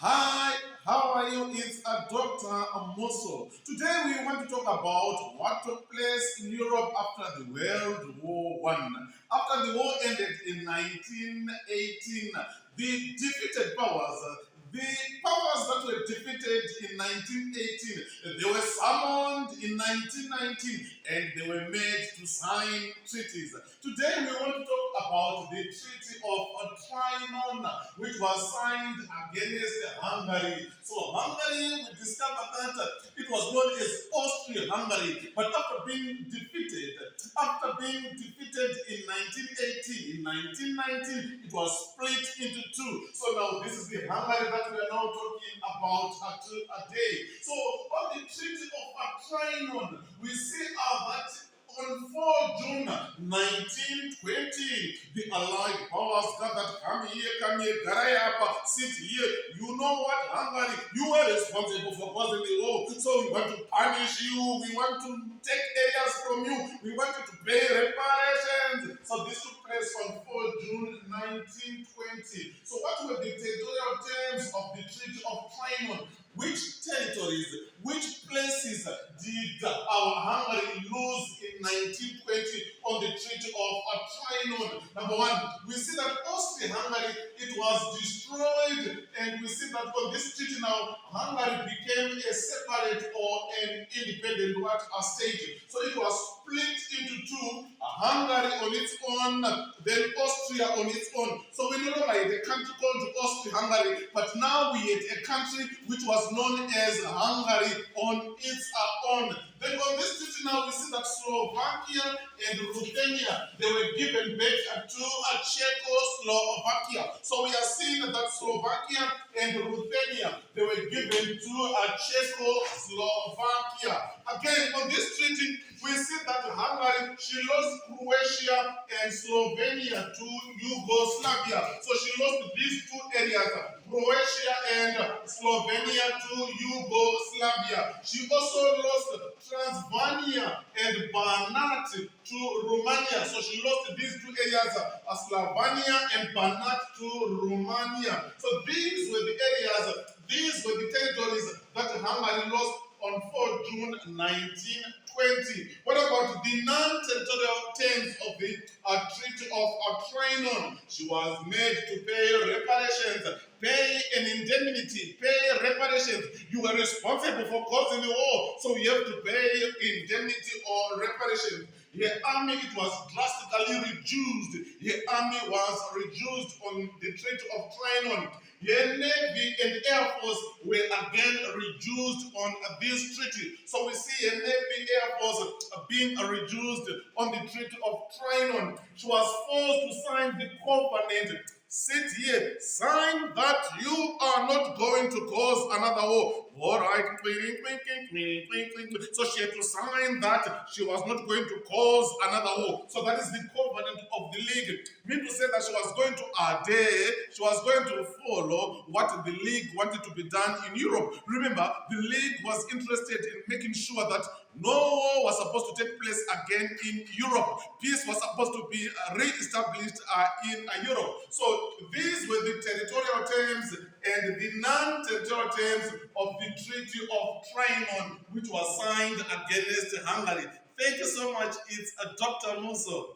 Hi, how are you? It's a Dr. Muso. Today we want to talk about what took place in Europe after the World War One. After the war ended in 1918, the defeated powers, the powers that were defeated in 1918, they were summoned in 1919 and they were made to sign treaties. Today we want to talk about the Treaty of Trianon, which was signed against Hungary. So Hungary, we discovered that it was known as Austria-Hungary, but after being defeated in 1918, in 1919, it was split into two. So now this is the Hungary that we are now talking about today. So on the Treaty of Trianon, we see that on 4 June 1920, the Allied powers gathered, come here, Garayapa, sit here. You know what, Hungary, you were responsible for causing the war, so we want to punish you, we want to take areas from you, we want you to pay reparations. So this took place on 4 June 1920. So what were the territorial terms of the Treaty of Trianon? Which territories, which places did our Hungary lose in 1920 on the Treaty of Trianon? Number one, we see that Austria-Hungary, it was destroyed, and we see that on this treaty now, Hungary became a separate or an independent state. So it was split into two, Hungary on its own, then Austria on its own. So we no longer had a country called Austria-Hungary, but now we had a country which was known as Hungary on its own. Then on this treaty now we see that Slovakia and Ruthenia, they were given back to Czechoslovakia. So we are seeing that Slovakia and Ruthenia, they were given to Czechoslovakia. Again, on this treaty, we see that Hungary, she lost Croatia and Slovenia to Yugoslavia. So she lost these two areas, Croatia and Slovenia to Yugoslavia. She also lost Transylvania and Banat to Romania. So she lost these two areas, Slovenia and Banat to Romania. So these were the areas, these were the territories that Hungary lost on 4 June 1920. What about the non-territorial terms of the Treaty of Trianon? She was made to pay reparations, pay an indemnity, pay reparations. You were responsible for causing the war, so you have to pay indemnity or reparations. Her army, it was drastically reduced. Her army was reduced on the Treaty of Trianon. Her Navy and Air Force were again reduced on this treaty. So we see a Navy Air Force being reduced on the Treaty of Trianon. She was forced to sign the covenant. Sit here, sign that you are not going to cause another war. All right, so she had to sign that she was not going to cause another war. So that is the covenant of the league. Mean to say that she was going to adhere, she was going to follow what the league wanted to be done in Europe. Remember, the league was interested in making sure that no war was supposed to take place again in Europe. Peace was supposed to be re-established in Europe. So these were the territorial terms and the non-territorial terms of the Treaty of Trianon, which was signed against Hungary. Thank you so much. It's Dr. Muso.